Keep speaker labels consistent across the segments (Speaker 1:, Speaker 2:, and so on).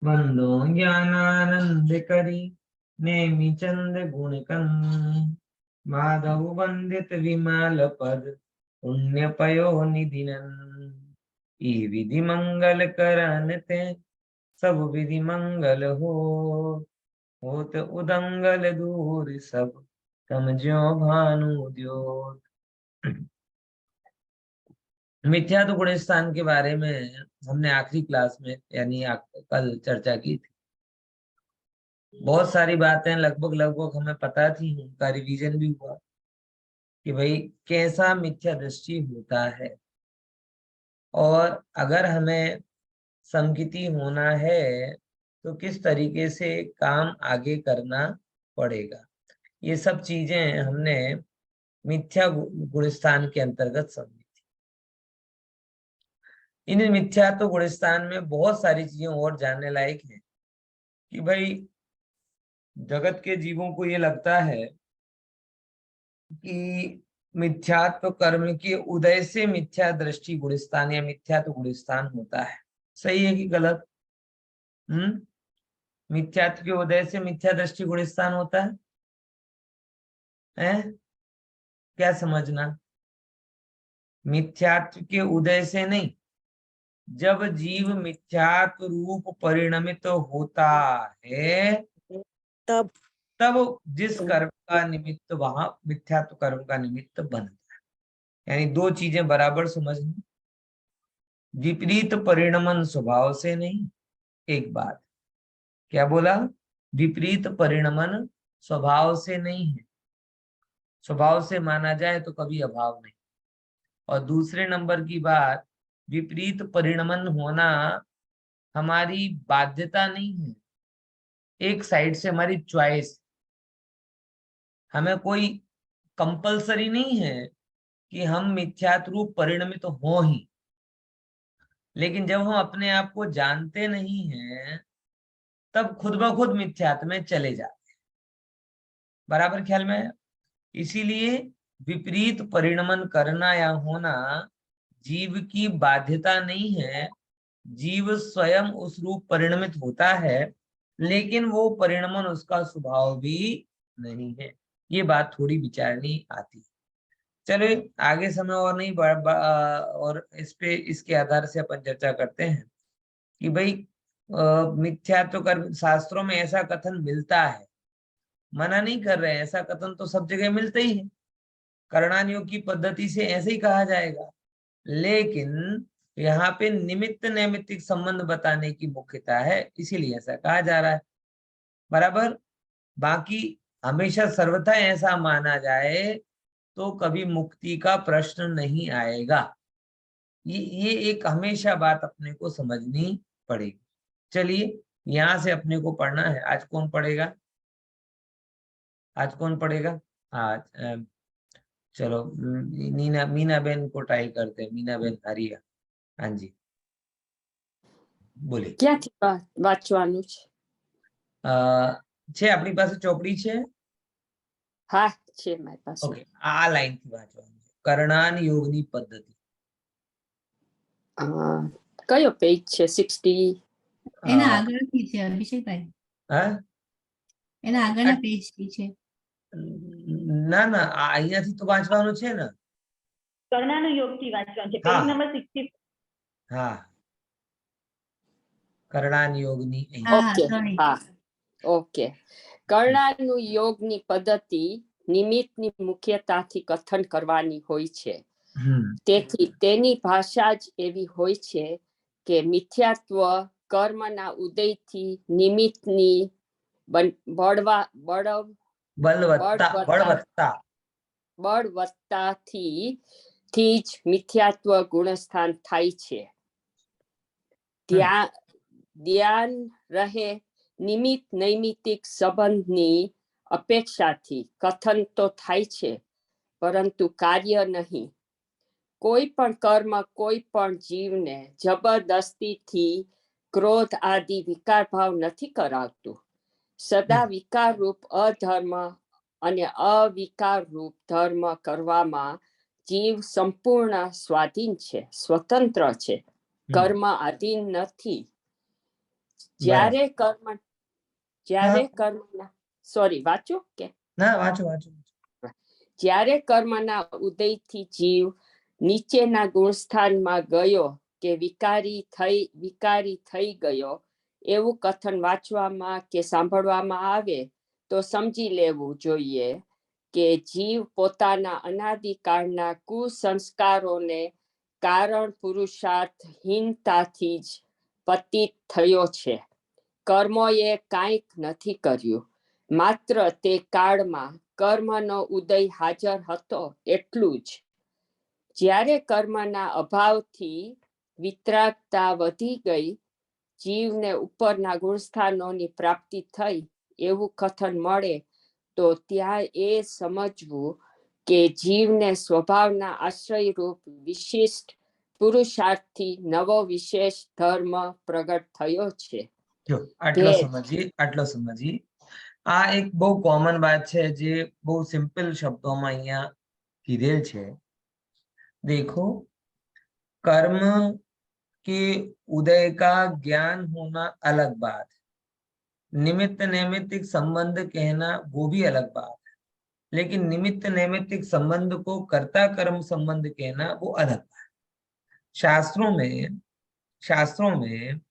Speaker 1: वंदो ज्ञानानंद करी नेमि चंद गुणकन माधव वंदित विमल पद पुण्य पयो निधिनन ई विधि मंगल करन ते सब विधि मंगल होत उदंगल दूर सब तम ज्यो भानु द्योत। मिथ्या तो गुणस्थान के बारे में हमने आखिरी क्लास में यानी कल चर्चा की थी। बहुत सारी बातें लगभग लगभग हमें पता थी, उनका रिवीजन भी हुआ कि भाई कैसा मिथ्या दृष्टि होता है और अगर हमें संकिति होना है तो किस तरीके से काम आगे करना पड़ेगा। ये सब चीजें हमने मिथ्या गुणस्थान के अंतर्गत समझी थी। इन मिथ्या तो गुणस्थान में बहुत सारी चीजें और जानने लायक हैं कि भाई जगत के जीवों को ये लगता है कि मिथ्यात्व कर्म के उदय से मिथ्या दृष्टि गुणस्थान या मिथ्यात्व गुणस्थान होता है। सही है कि गलत? मिथ्यात्व के उदय से मिथ्या दृष्टि गुणस्थान होता है? क्या समझना? मिथ्यात्व के उदय से नहीं, जब जीव मिथ्यात्व रूप परिणमित होता है
Speaker 2: तब
Speaker 1: जिस कर्म का निमित्त वहां मिथ्यात्व कर्म का निमित्त बनता है। यानी दो चीजें बराबर समझनी। विपरीत परिणमन स्वभाव से नहीं। एक बात क्या बोला? विपरीत परिणमन स्वभाव से नहीं है, स्वभाव से माना जाए तो कभी अभाव नहीं। और दूसरे नंबर की बात, विपरीत परिणमन होना हमारी बाध्यता नहीं है, एक साइड से हमारी चॉइस। हमें कोई कंपलसरी नहीं है कि हम मिथ्यात्व रूप परिणमित तो हो ही, लेकिन जब हम अपने आप को जानते नहीं हैं तब खुद ब खुद मिथ्यात्व में चले जाते हैं। बराबर ख्याल में है? इसीलिए विपरीत परिणमन करना या होना जीव की बाध्यता नहीं है। जीव स्वयं उस रूप परिणमित होता है, लेकिन वो परिणमन उसका स्वभाव भी नहीं है। ये बात थोड़ी विचारनी आती है। चलो आगे समय और नहीं और इसके आधार से अपन चर्चा करते हैं कि भाई मिथ्यात्व कर्म शास्त्रों में ऐसा कथन मिलता है, मना नहीं कर रहे हैं, ऐसा कथन तो सब जगह मिलता ही है। करणान योग की पद्धति से ऐसे ही कहा जाएगा, लेकिन यहाँ पे निमित्त नैमित्तिक संबंध बताने की मुख्यता है, इसीलिए ऐसा कहा जा रहा है। बराबर। बाकी हमेशा सर्वथा ऐसा माना जाए तो कभी मुक्ति का प्रश्न नहीं आएगा। ये एक हमेशा बात अपने को समझनी पड़ेगी। चलिए यहां से अपने को पढ़ना है। आज कौन पढ़ेगा? आज कौन पढ़ेगा? आज चलो मीना बहन को ट्राई करते हैं। मीना बहन हरिया। हाँ जी बोले।
Speaker 2: ક્યાંથી વાંચવાનું
Speaker 1: છે આપણી પાસે ચોપડી છે?
Speaker 2: હા છે મારી પાસે.
Speaker 1: ઓકે, આ લાઈન થી વાંચવાનું છે. કરણાન યોગની પદ્ધતિ.
Speaker 2: કયો પેજ છે? 60
Speaker 3: એના આગળથી છે અભિષેકભાઈ.
Speaker 1: હા
Speaker 3: એના આગળના પેજથી છે.
Speaker 1: ના ના અહીંયાથી તો વાંચવાનું છે ને.
Speaker 4: કર્ણાનો યોગથી વાંચવાનું છે. Page number 60.
Speaker 1: હા કરણાન યોગની.
Speaker 2: ઓકે હા ઓકે. કર્ણાનું યોગની પદ્ધતિ નિમિત્તની મુખ્યતાથી કથન કરવાની હોય છે. તેથી તેની ભાષા જ એવી હોય છે કે મિથ્યાત્વ કર્મના ઉદયથી નિમિત્તની બળવત્તાથી જ મિથ્યાત્વ ગુણસ્થાન થાય છે. ધ્યાન રહે નિમિત્ત નૈમિત્તિક સંબંધની અપેક્ષાથી કથન તો થાય છે, પરંતુ કાર્ય નહીં. કોઈ પણ કર્મ કોઈ પણ જીવને જબરદસ્તીથી ક્રોધ આદિ વિકાર ભાવ નથી કરાવતું. સદા વિકાર રૂપ અધર્મ અને અવિકાર રૂપ ધર્મ કરવામાં જીવ સંપૂર્ણ સ્વાધીન છે, સ્વતંત્ર છે, કર્મ આધીન નથી. જ્યારે
Speaker 1: હા.
Speaker 2: કર્મના સોરી વાંચો કે
Speaker 1: ના વાંચો વાંચો.
Speaker 2: જ્યારે કર્મના ઉદયથી જીવ નીચેના ગુણસ્થાનમાં ગયો કે વિકારી થઈ ગયો એવું કથન વાંચવામાં કે સાંભળવામાં આવે તો સમજી લેવું જોઈએ કે જીવ પોતાના અનાદિકાળના કુસંસ્કારોને કારણ પુરુષાર્થહીનતાથી જ પતિત થયો છે. કર્મોએ કાંઈક નથી કર્યું, માત્ર તે કાળમાં કર્મનો ઉદય હાજર હતો એટલું જ. જ્યારે કર્મના અભાવથી વિતરાગતા વધી ગઈ, જીવને ઉપરના ગુણસ્થાનોની પ્રાપ્તિ થઈ એવું કથન મળે તો ત્યાં એ સમજવું કે જીવને સ્વભાવના આશ્રયરૂપ વિશિષ્ટ પુરુષાર્થથી નવો વિશેષ ધર્મ પ્રગટ થયો છે.
Speaker 1: જો આટલો
Speaker 2: ભેદ.
Speaker 1: સમજીએ. આ એક બહુ કોમન વાત છે જે બહુ સિમ્પલ શબ્દોમાં અહીંયા કીધેલ છે. देखो, कर्म के उदय का ज्ञान होना अलग बात है, निमित्त नैमित्तिक संबंध कहना वो भी अलग बात है, लेकिन निमित्त नैमित्तिक संबंध को कर्ता कर्म संबंध कहना वो अलग बात है. शास्त्रों में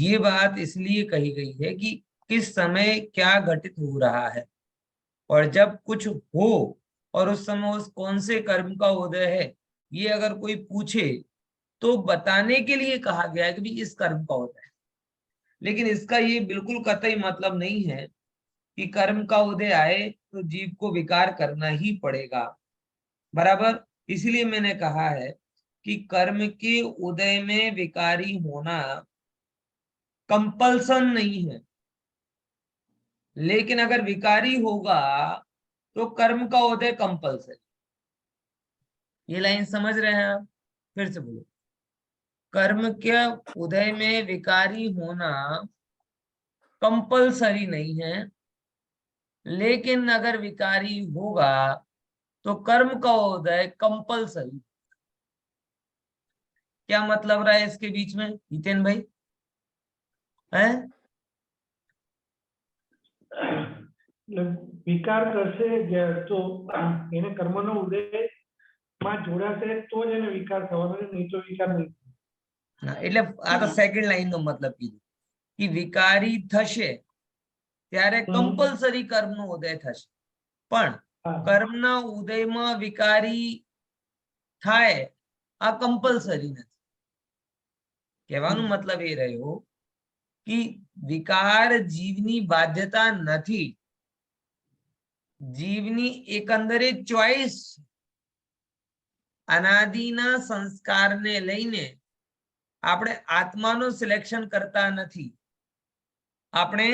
Speaker 1: ये बात इसलिए कही गई है कि किस समय क्या घटित हो रहा है, और जब कुछ हो और उस समय उस कौन से कर्म का उदय है ये अगर कोई पूछे तो बताने के लिए कहा गया है कि भाई इस कर्म का उदय है. लेकिन इसका ये बिल्कुल कतई मतलब नहीं है कि कर्म का उदय आए तो जीव को विकार करना ही पड़ेगा. बराबर. इसलिए मैंने कहा है कि कर्म के उदय में विकारी होना कंपल्सन नहीं है, लेकिन अगर विकारी होगा तो कर्म का उदय कंपल्सरी. ये लाइन समझ रहे हैं आप? फिर से बोलो. कर्म के उदय में विकारी होना कंपल्सरी नहीं है, लेकिन अगर विकारी होगा तो कर्म का उदय कंपल्सरी. क्या मतलब रहा है इसके बीच में हितेन भाई? है
Speaker 5: વિકાર કરશે તો એને કર્મનો ઉદયમાં જોડાશે તો જ એને વિકાર થવાનો છે, નહીં તો વિકાર નહીં.
Speaker 1: એટલે આ તો સેકન્ડ લાઈન નો મતલબ કીધું કે વિકારી થશે ત્યારે કંપલ્સરી કર્મનો ઉદય થશે, પણ કર્મના ઉદયમાં વિકારી થાય આ કંપલ્સરી નથી. કહેવાનો મતલબ એ રહ્યો कि विकार जीवनी बाध्यता नहीं, जीवनी एकंदरे चॉइस. अनादिना संस्कार ने लईने આપણે આત્માનો સિલેક્શન કરતા નથી, આપણે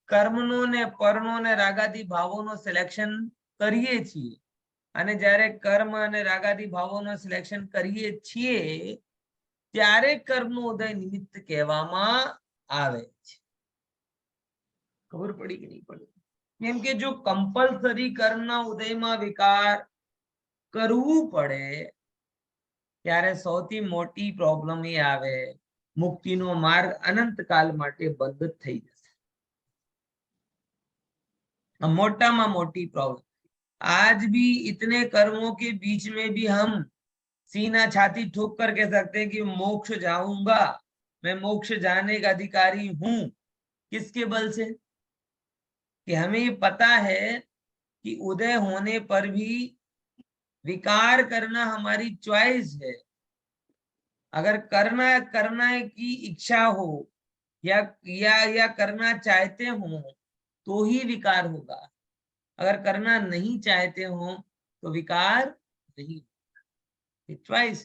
Speaker 1: કર્મનો ને પરનો ને રાગાદી ભાવોનો સિલેક્શન કરીએ છીએ. અને જ્યારે કર્મ અને રાગાદી ભાવોનો સિલેક્શન કરીએ છીએ ત્યારે કર્મનો ઉદય નિમિત્ત કહેવામાં આવે છે. ખબર પડી કે નહીં પડી? કેમ કે જો કંપલ્સરી કર્મના ઉદયમાં વિકાર કરવું પડે ત્યારે સૌથી મોટી પ્રોબ્લેમ એ આવે, મુક્તિનો માર્ગ અનંતકાલ માટે બંધ થઈ જશે. मोटामा मोटी प्रॉब्लम. आज भी इतने कर्मों के बीच में भी हम सीना छाती ठोक कर कह सकते हैं कि मोक्ष जाऊंगा, मैं मोक्ष जाने का अधिकारी हूं. किसके बल से? कि हमें ये पता है कि उदय होने पर भी विकार करना हमारी चॉइस है. अगर करना की इच्छा हो या करना चाहते हो तो ही विकार होगा, अगर करना नहीं चाहते हो तो विकार नहीं. चॉइस.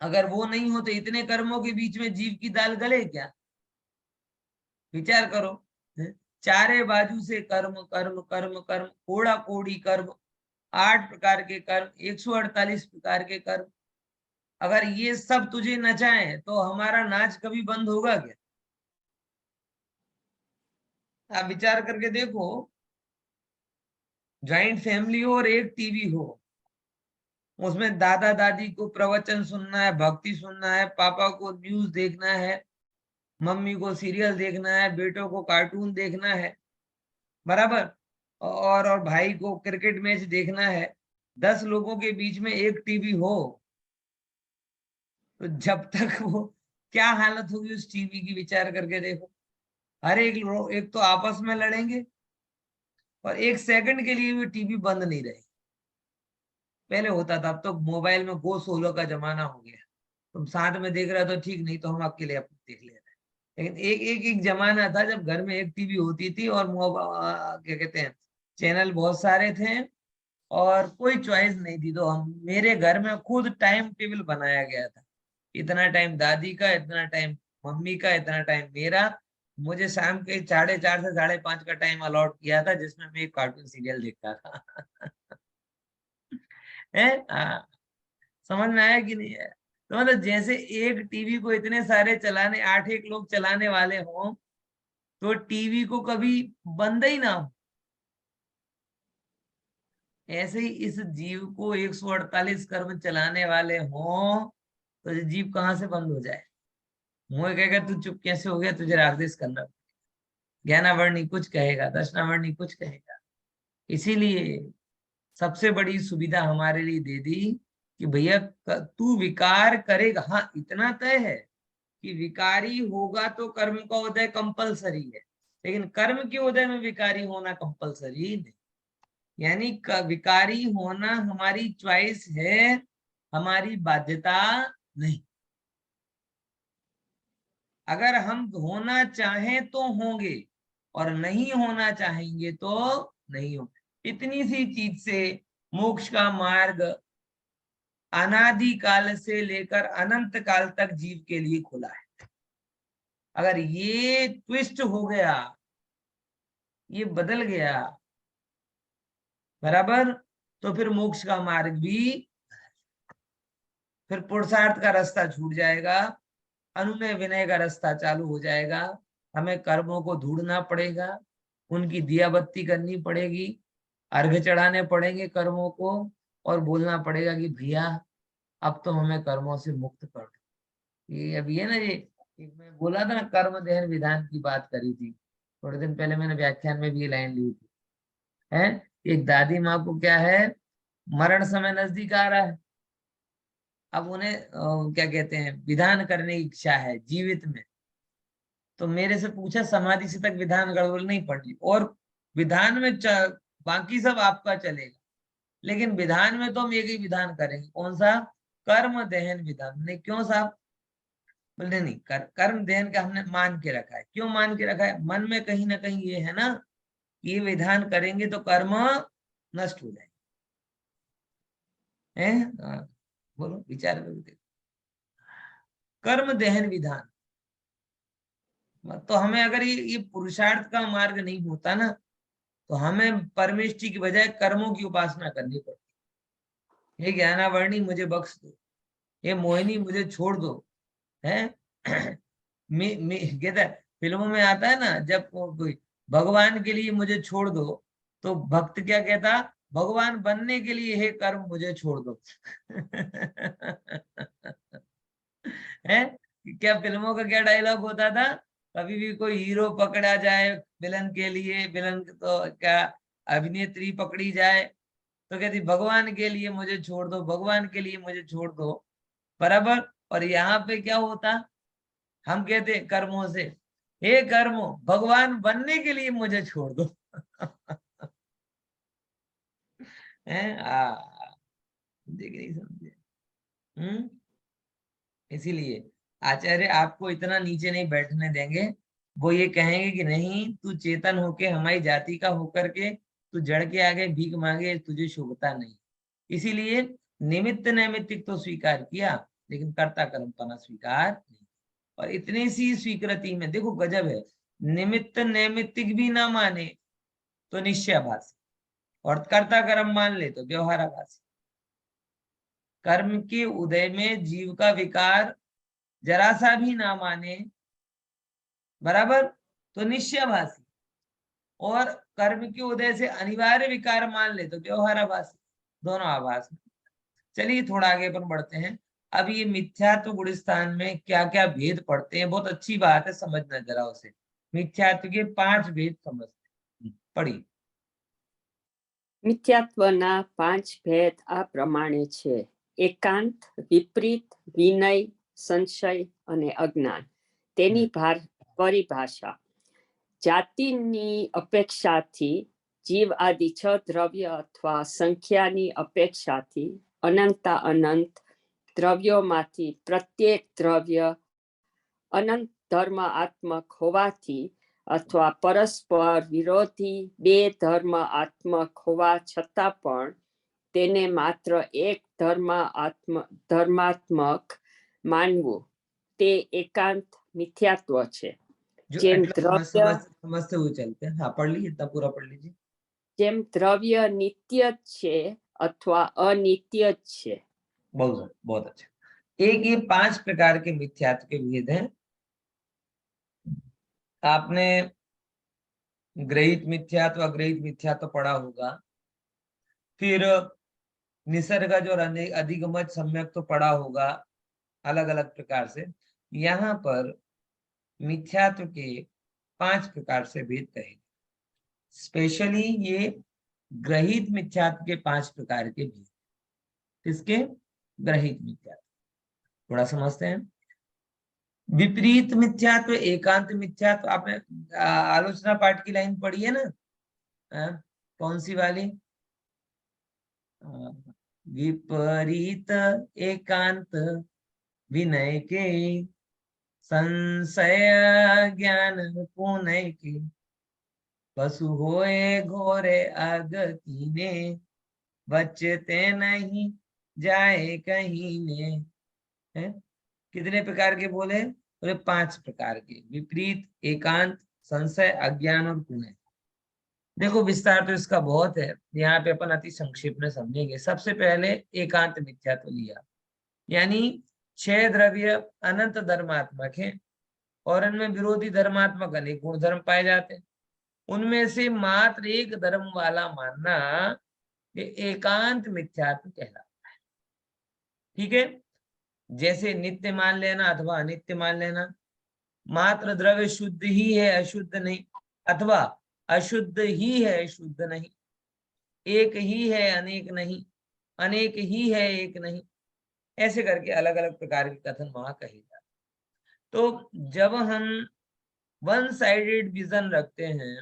Speaker 1: अगर वो नहीं हो तो इतने कर्मों के बीच में जीव की दाल गले क्या? विचार करो. चारे बाजू से कर्म कर्म कर्म कर्म, कोड़ा कोड़ी कर्म, 8 प्रकार के कर्म, 148 प्रकार के कर्म. अगर ये सब तुझे नचाए तो हमारा नाच कभी बंद होगा क्या? आप विचार करके देखो. ज्वाइंट फैमिली हो और एक टीवी हो उसमें दादा दादी को प्रवचन सुनना है, भक्ति सुनना है, पापा को न्यूज देखना है, मम्मी को सीरियल देखना है, बेटों को कार्टून देखना है, बराबर, और भाई को क्रिकेट मैच देखना है। 10 लोगों के बीच में एक टीवी हो तो जब तक वो क्या हालत होगी उस टीवी की, विचार करके देखो। हर एक लोग एक तो आपस में लड़ेंगे और एक सेकंड के लिए भी टीवी बंद नहीं रहेगी। पहले होता था, अब तो मोबाइल में गो सोलो का जमाना हो गया। तुम साथ में देख रहे हो तो ठीक, नहीं तो हम अकेले अपने देख ले रहे हैं। लेकिन एक जमाना था जब घर में एक टीवी होती थी और क्या कहते हैं, चैनल बहुत सारे थे और कोई चॉइस नहीं थी। तो हम, मेरे घर में खुद टाइम टेबल बनाया गया था, इतना टाइम दादी का, इतना टाइम मम्मी का, इतना टाइम मेरा। मुझे शाम के 4:30 से 5:30 का टाइम अलॉट किया था जिसमें मैं एक कार्टून सीरियल देखता था। है समझ में आया कि नहीं है? तो मतलब जैसे एक टीवी को इतने सारे चलाने, 8 लोग चलाने वाले हों तो टीवी को कभी बंद ही ना हो, ऐसे ही इस जीव को 148 कर्म चलाने वाले हों तो ये जीव कहाँ से बंद हो जाए? मुझे कहेगा तू चुप कैसे हो गया, तुझे रागदेश करना। ज्ञानावर्णी कुछ कहेगा, दर्शनावर्णी कुछ कहेगा। इसीलिए सबसे बड़ी सुविधा हमारे लिए दे दी कि भैया तू विकार करेगा, हाँ इतना तय है कि विकारी होगा तो कर्म का उदय कंपलसरी है, लेकिन कर्म के उदय में विकारी होना कंपलसरी नहीं। यानी विकारी होना हमारी चॉइस है, हमारी बाध्यता नहीं। अगर हम होना चाहें तो होंगे और नहीं होना चाहेंगे तो नहीं होंगे। इतनी सी चीज से मोक्ष का मार्ग अनादि काल से लेकर अनंत काल तक जीव के लिए खुला है। अगर ये ट्विस्ट हो गया, ये बदल गया, बराबर, तो फिर मोक्ष का मार्ग भी, फिर पुरुषार्थ का रास्ता छूट जाएगा, अनुनय विनय का रास्ता चालू हो जाएगा। हमें कर्मों को ढूंढना पड़ेगा, उनकी दिया बत्ती करनी पड़ेगी, अर्घ चढ़ाने पड़ेंगे कर्मों को, और बोलना पड़ेगा कि भैया अब तो हमें कर्मों से मुक्त कर दो। ये अभी है ना, ये मैं बोला था ना, कर्म दहन विधान की बात करी थी थोड़े दिन पहले, मैंने व्याख्यान में भी ये लाइन ली थी। है एक दादी माँ को क्या है, मरण समय नजदीक आ रहा है, अब उन्हें क्या कहते हैं, विधान करने की इच्छा है जीवित में। तो मेरे से पूछा समाधि से तक विधान गड़बड़ नहीं पड़ी, और विधान में बाकी सब आपका चलेगा, लेकिन विधान में तो हम एक ही विधान करेंगे, कौन सा? कर्म दहन विधान। नहीं क्यों साहब? बोले नहीं, कर्म दहन का हमने मान के रखा है। क्यों मान के रखा है? मन में कहीं ना कहीं ये है ना, ये विधान करेंगे तो कर्म नष्ट हो जाएंगे। बोलो, विचार करो, देखो, कर्म दहन विधान। तो हमें अगर ये पुरुषार्थ का मार्ग नहीं होता ना, तो हमें परमेष्टि की बजाय कर्मों की उपासना करनी पड़ती। हे ज्ञानावर्णी मुझे बख्श दो, हे मोहिनी मुझे छोड़ दो, है कहता है, फिल्मों में आता है ना, जब कोई भगवान के लिए मुझे छोड़ दो, तो भक्त क्या कहता? भगवान बनने के लिए हे कर्म मुझे छोड़ दो। है क्या फिल्मों का क्या डायलॉग होता था? कभी भी कोई हीरो पकड़ा जाए विलन के लिए, विलन तो क्या अभिनेत्री पकड़ी जाए तो कहती भगवान के लिए मुझे छोड़ दो, भगवान के लिए मुझे छोड़ दो, बराबर। और यहाँ पे क्या होता? हम कहते कर्मों से, हे कर्मो भगवान बनने के लिए मुझे छोड़ दो। देख नहीं समझे। इसीलिए आचार्य आपको इतना नीचे नहीं बैठने देंगे। वो ये कहेंगे कि नहीं, तू चेतन होके हमारी जाति का होकर के तू जड़ के आगे भीख मांगे, तुझे शुभता नहीं। इसीलिए निमित्त नैमित्तिक तो स्वीकार किया, लेकिन कर्ता कर्मपना स्वीकार नहीं। और इतनी सी स्वीकृति में देखो गजब है, निमित्त नैमित्तिक भी ना माने तो निश्चयाभासी, और कर्ता कर्म मान ले तो व्यवहाराभासी। कर्म के उदय में जीव का विकार जरा सा भी ना माने, बराबर, तो निश्चयाभासी, और कर्म के उदय से अनिवार्य विकार मान ले तो व्यवहाराभासी। दोनों आभास में। चलिए थोड़ा आगे अपन बढ़ते हैं। अब ये मिथ्यात्व गुण स्थान में क्या क्या भेद पड़ते हैं, बहुत अच्छी बात है, समझना जरा उसे। मिथ्यात्व के 5 भेद समझते हैं, पढ़िए।
Speaker 2: મિથ્યાત્વના 5 ભેદ આ પ્રમાણે છે: એકાંત, વિપરીત, વિનય, સંશય અને અજ્ઞાન. તેની પરિભાષા: જાતિની અપેક્ષાથી જીવ આદિ 6 દ્રવ્ય અથવા સંખ્યાની અપેક્ષાથી અનંતા અનંત દ્રવ્યોમાંથી પ્રત્યેક દ્રવ્ય અનંત ધર્માત્મક હોવાથી અથવા પરસ્પર વિરોધી 2 ધર્માત્મક હોવા છતાં પણ તેને માત્ર એક ધર્માત્મક માનવું તે એકાંત મિથ્યાત્વ છે.
Speaker 1: जो
Speaker 2: જેમ
Speaker 1: समझते हुए चलते हैं। हाँ, पढ़ लीजिए, इतना पूरा पढ़ लीजिए।
Speaker 2: જેમ દ્રવ્ય નિત્ય જ છે અથવા અનિત્ય જ છે.
Speaker 1: बहुत अच्छा। एक ये 5 प्रकार के मिथ्यात्व के भेद हैं। आपने ग्रहित मिथ्यात्व, अग्रहित मिथ्यात्व पढ़ा होगा, फिर निसर्गज और अधिगमज सम्यक तो पढ़ा होगा, अलग अलग प्रकार से। यहाँ पर मिथ्यात्व के 5 प्रकार से भेद कहे। स्पेशली ये ग्रहित मिथ्यात्व के 5 प्रकार के भेद। किसके? ग्रहित मिथ्यात्व। थोड़ा समझते हैं। विपरीत मिथ्यात्व, एकांत मिथ्यात्व। आपने आलोचना पाठ की लाइन पढ़ी है ना? कौन सी वाली? विपरीत एकांत विनय के, संशय ज्ञान पुनय के, पशु होए घोरे अगतीने, बचते नहीं जाए कहीं ने। है? कितने प्रकार के बोले? बोले 5 प्रकार के। विपरीत, एकांत, संशय, अज्ञान और पुनः। देखो विस्तार तो इसका बहुत है, यहाँ पे अपन अति संक्षेप में समझेंगे। सबसे पहले एकांत मिथ्यात्व लिया, यानी 6 द्रव्य अनंत धर्मात्मक है और इनमें विरोधी धर्मात्मक अनेक गुण धर्म पाए जाते हैं। उनमें से मात्र एक धर्म वाला मानना ये एकांत मिथ्यात्व कहलाता है। ठीक है? जैसे नित्य मान लेना अथवा अनित्य मान लेना, मात्र द्रव्य शुद्ध ही है अशुद्ध नहीं, अथवा अशुद्ध ही है शुद्ध नहीं, एक ही है अनेक नहीं, अनेक ही है एक नहीं, ऐसे करके अलग अलग प्रकार के कथन वहां कहे जाते। तो जब हम वन साइडेड विजन रखते हैं,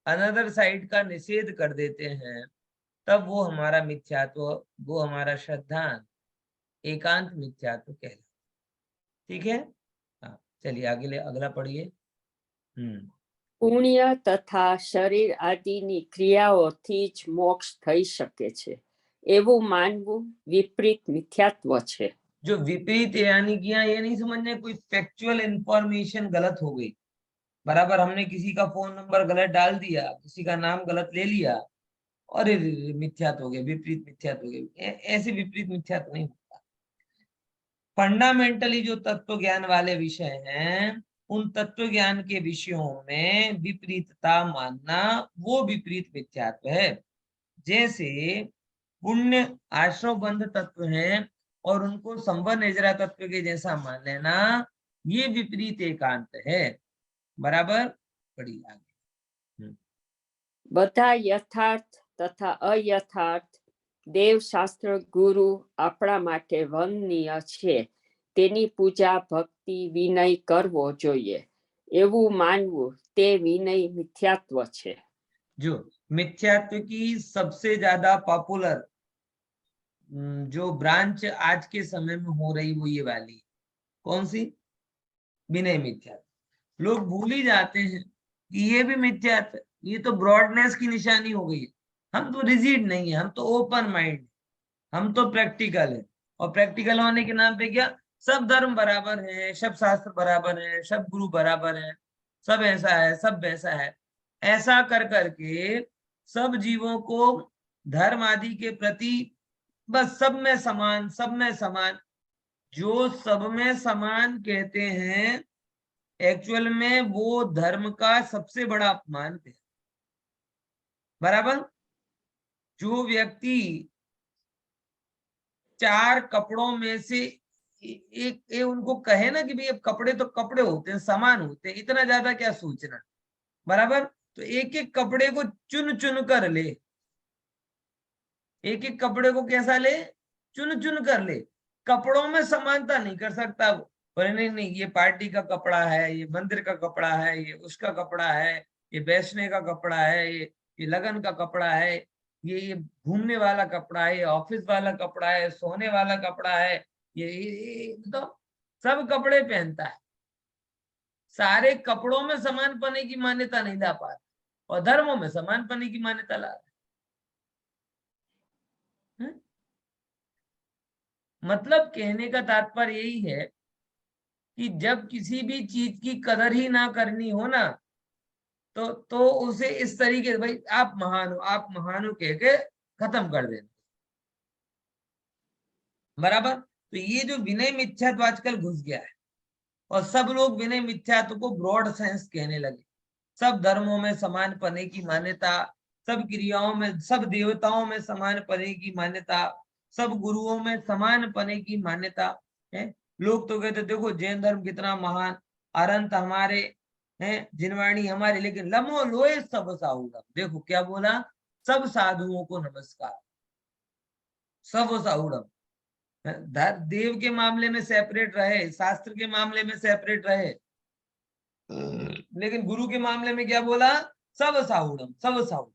Speaker 1: अनदर साइड का निषेध कर देते हैं, तब वो हमारा मिथ्यात्व, वो हमारा श्रद्धांत एकांत मिथ्यात्व कहलाता। ठीक है? हाँ, चलिए आगे अगला पढ़िए।
Speaker 2: પુણ્ય તથા શરીર આદિની ક્રિયાઓથી જ મોક્ષ થઈ શકે છે એવું માનવું વિપરીત મિથ્યાત્વ છે.
Speaker 1: जो विपरीत यानी कि ये नहीं समझने कोई फैक्चुअल इंफॉर्मेशन गलत हो गई, बराबर हमने किसी का फोन नंबर गलत डाल दिया, किसी का नाम गलत ले लिया और मिथ्यात्व हो गया, विपरीत मिथ्यात्व हो गया। ऐसे विपरीत मिथ्यात्व नहीं होता। फंडामेंटली जो तत्व ज्ञान वाले विषय हैं, उन तत्व ज्ञान के विषयों में विपरीतता मानना वो विपरीत मिथ्यात्व है। जैसे पुण्य आश्रवबंध तत्व हैं और उनको संबंध निजरा तत्व के जैसा मान लेना, ये विपरीत एकांत है। बराबर? पढ़िए आगे।
Speaker 2: બધા યથાર્થ તથા અયથાર્થ દેવશાસ્ત્ર ગુરુ આપણા માટે વંદનીય છે, તેની પૂજા ભક્તિ વિનય કરવો જોઈએ એવું માનવું તે વિનય મિથ્યાત્વ છે.
Speaker 1: जो मिथ्यात्व की सबसे ज्यादा पॉपुलर जो ब्रांच आज के समय में हो रही वो ये वाली, कौन सी? विनय मिथ्यात्व। लोग भूल ही जाते हैं कि ये भी मिथ्यात्व, ये तो ब्रॉडनेस की निशानी हो गई है। हम तो रिजिड नहीं है, हम तो ओपन माइंड, हम तो प्रैक्टिकल है। और प्रैक्टिकल होने के नाम पे क्या? सब धर्म बराबर है, सब शास्त्र बराबर है, सब गुरु बराबर है, सब ऐसा है, सब वैसा है। ऐसा कर करके सब जीवों को धर्म आदि के प्रति बस सब में समान, सब में समान। जो सब में समान कहते हैं, एक्चुअल में वो धर्म का सबसे बड़ा अपमान है। बराबर? जो व्यक्ति चार कपड़ों में से एक उनको कहे ना कि भाई अब कपड़े तो कपड़े होते हैं, समान होते हैं, इतना ज्यादा क्या सोचना, बराबर। तो एक एक कपड़े को चुन चुन कर ले, एक एक कपड़े को कैसा ले, चुन चुन कर ले। कपड़ों में समानता नहीं कर सकता वो, बोले नहीं नहीं ये पार्टी का कपड़ा है, ये मंदिर का कपड़ा है, ये उसका कपड़ा है, ये बैठने का कपड़ा है, ये लगन का कपड़ा है, ये घूमने वाला कपड़ा है, ये ऑफिस वाला कपड़ा है, सोने वाला कपड़ा है, ये तो सब कपड़े पहनता है। सारे कपड़ों में समान पने की मान्यता नहीं ला पा रहा, और धर्मों में समान पने की मान्यता ला रहा है। मतलब कहने का तात्पर्य यही है कि जब किसी भी चीज की कदर ही ना करनी हो ना, तो उसे इस तरीके से, भाई आप महान हो, आप महान हो कह के खत्म कर देना, बराबर। तो ये जो विनय मिथ्यात्व आजकल घुस गया है, और सब लोग विनय मिथ्यात्व को ब्रॉड सेंस कहने लगे। सब धर्मों में समान पने की मान्यता, सब क्रियाओं में, सब देवताओं में समान पने की मान्यता, सब गुरुओं में समान पने की मान्यता है। लोग तो कहते देखो जैन धर्म कितना महान, अरंत हमारे हैं, जिनवाणी हमारे, लेकिन लमो लोए सब साहुडम। देखो क्या बोला, सब साधुओं को नमस्कार, सब साहुडम। देव के मामले में सेपरेट रहे, शास्त्र के मामले में सेपरेट रहे, लेकिन गुरु के मामले में क्या बोला, सब साहुडम, सब साहुडम।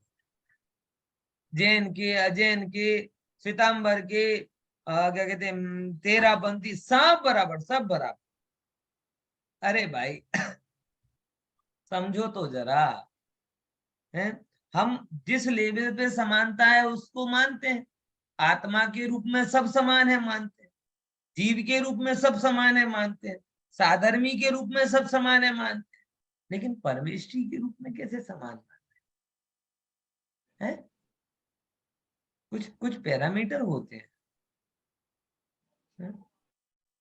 Speaker 1: जैन के, अजैन के, श्वेतांबर के, क्या कहते हैं, तेरापंथी, सब बराबर, सब बराबर। अरे भाई समझो तो जरा, है हम जिस लेवल पे समानता है उसको मानते हैं। आत्मा के रूप में सब समान है मानते हैं, जीव के रूप में सब समान है मानते हैं, साधर्मी के रूप में सब समान है मानते हैं, लेकिन परमेष्ठी के रूप में कैसे समान मानते हैं? कुछ कुछ पैरामीटर होते हैं,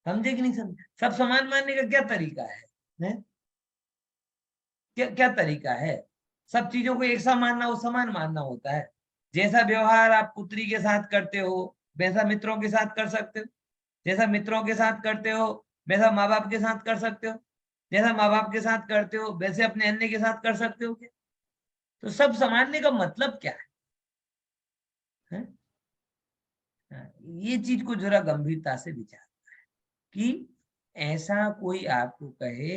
Speaker 1: समझे कि नहीं समझे? सब समान मानने का क्या तरीका है? क्या क्या तरीका है? सब चीजों को एक सा मानना, वो समान मानना होता है। जैसा व्यवहार आप पुत्री के साथ करते हो वैसा मित्रों के साथ कर सकते हो, जैसा मित्रों के साथ करते हो वैसा माँ बाप के साथ कर सकते हो, जैसा माँ बाप के साथ करते हो वैसे अपने अन्य के साथ कर सकते हो क्या? तो सब समानने का मतलब क्या है? ये चीज को जरा गंभीरता से विचार कि ऐसा कोई आपको कहे,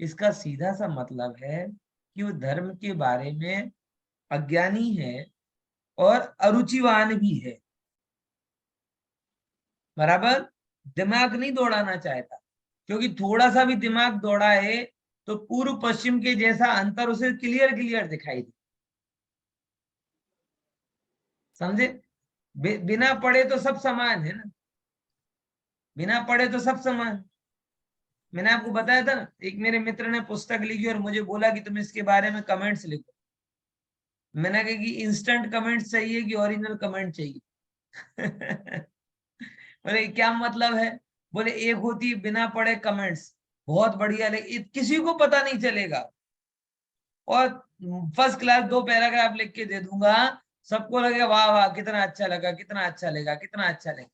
Speaker 1: इसका सीधा सा मतलब है कि वो धर्म के बारे में अज्ञानी है और अरुचिवान भी है, बराबर। दिमाग नहीं दौड़ाना चाहता, क्योंकि थोड़ा सा भी दिमाग दौड़ाए तो पूर्व पश्चिम के जैसा अंतर उसे क्लियर क्लियर दिखाई दे, समझे? बिना पढ़े तो सब समान है ना, बिना पढ़े तो सब समान। मैंने आपको बताया था ना, एक मेरे मित्र ने पुस्तक लिखी और मुझे बोला कि तुम इसके बारे में कमेंट्स लिखो। मैंने कहा कि इंस्टेंट कमेंट्स चाहिए कि ओरिजिनल कमेंट चाहिए? बोले क्या मतलब है? बोले एक होती है बिना पढ़े कमेंट्स, बहुत बढ़िया, लेकिन किसी को पता नहीं चलेगा, और फर्स्ट क्लास 2 पैराग्राफ लिख के दे दूंगा, सबको लगेगा वाह वाह कितना अच्छा लगा, कितना अच्छा लगा, कितना अच्छा लगा।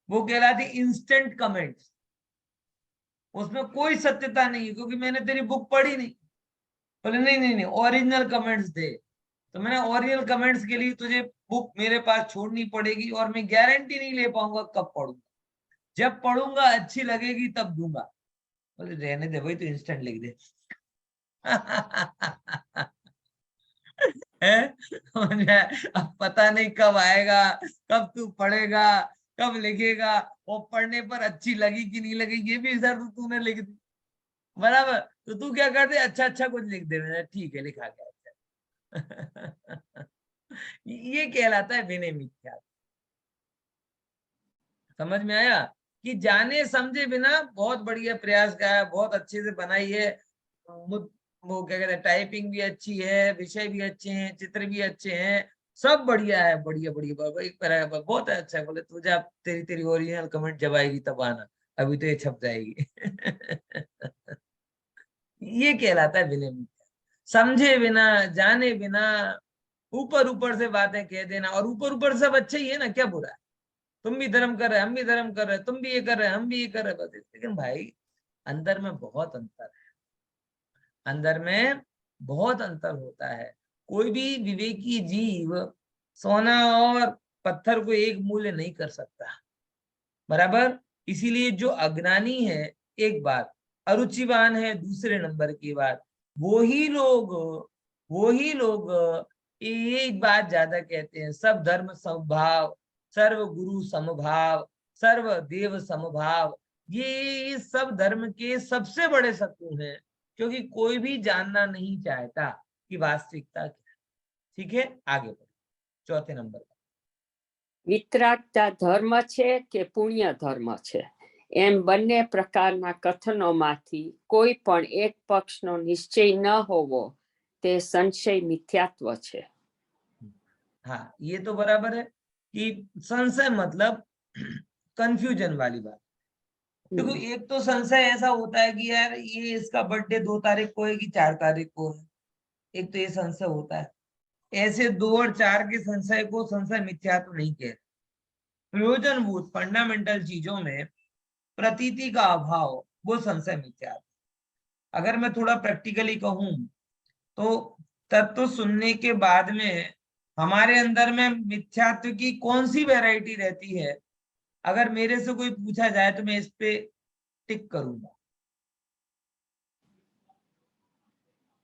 Speaker 1: वो कहलाती इंस्टेंट कमेंट्स, उसमें कोई सत्यता नहीं है, क्योंकि मैंने तेरी बुक पढ़ी नहीं। बोले नहीं नहीं नहीं, ओरिजिनल कमेंट्स दे। तो मैंने ओरिजिनल कमेंट्स के लिए तुझे बुक मेरे पास छोड़नी पड़ेगी, और मैं गारंटी नहीं ले पाऊंगा कब पढ़ूंगा, जब पढ़ूंगा अच्छी लगेगी तब दूंगा। बोले रहने दे भाई, तो इंस्टेंट लिख दे। है अब पता नहीं कब आएगा, कब तू पढ़ेगा, कब लिखेगा, वो पढ़ने पर अच्छी लगी कि नहीं लगी ये भी सर तूने लिख दी, बराबर। तो तू क्या करते, अच्छा अच्छा कुछ लिख दे, ठीक है लिखा गया। ये कहलाता है विनय मिथ्या। समझ में आया कि जाने समझे बिना बहुत बढ़िया प्रयास का है, बहुत अच्छे से बनाई है, वो क्या कहते हैं, टाइपिंग भी अच्छी है, विषय भी अच्छे हैं, चित्र भी अच्छे हैं, सब बढ़िया है, बढ़िया बढ़िया, एक पैराग्राफ बहुत अच्छा है। बोले तुझे आप तेरी तेरी ओरिजिनल कमेंट जब आएगी तब आना, अभी तो ये छप जाएगी। ये कहलाता है विनय मिथ्या। समझे बिना, जाने बिना, ऊपर ऊपर से बातें कह देना, और ऊपर ऊपर सब अच्छा ही है ना, क्या बुरा है? तुम भी धर्म कर रहे, हम भी धर्म कर रहे, तुम भी ये कर रहे, हम भी ये कर रहे, बस। लेकिन भाई अंदर में बहुत अंतर है, अंदर में बहुत अंतर होता है। कोई भी विवेकी जीव सोना और पत्थर को एक मूल्य नहीं कर सकता, बराबर। इसीलिए जो अज्ञानी है एक बात, अरुचिवान है दूसरे नंबर की बात, वही लोग एक बात ज्यादा कहते हैं, सब धर्म समभाव, सर्व गुरु समभाव, सर्व देव समभाव। ये सब धर्म के सबसे बड़े शत्रु हैं, क्योंकि कोई भी जानना नहीं चाहता कि वास्तविकता क्या है। ठीक है, आगे बढ़ो चौथे नंबर पर।
Speaker 2: વિતરાગતા ધર્મ છે કે પુણ્ય ધર્મ છે, એમ બંને પ્રકારના કથનોમાંથી કોઈ પણ એક પક્ષનો નિશ્ચય ન હોવો તે સંશય મિથ્યાત્વ છે.
Speaker 1: हाँ, ये तो बराबर है कि संशय मतलब कंफ्यूजन वाली बात। देखो एक तो संशय ऐसा होता है कि यार ये इसका बर्थडे 2 तारीख को है कि 4 तारीख को है, एक तो ये संशय होता है। ऐसे 2 और 4 के संशय को संशय मिथ्यात्व नहीं कहते। प्रयोजनभूत फंडामेंटल चीजों में प्रतीति का अभाव वो संशय मिथ्यात्व। अगर मैं थोड़ा प्रैक्टिकली कहूं तो तत्व सुनने के बाद में हमारे अंदर में मिथ्यात्व की कौन सी वैरायटी रहती है, अगर मेरे से कोई पूछा जाए तो मैं इस पे टिक करूंगा।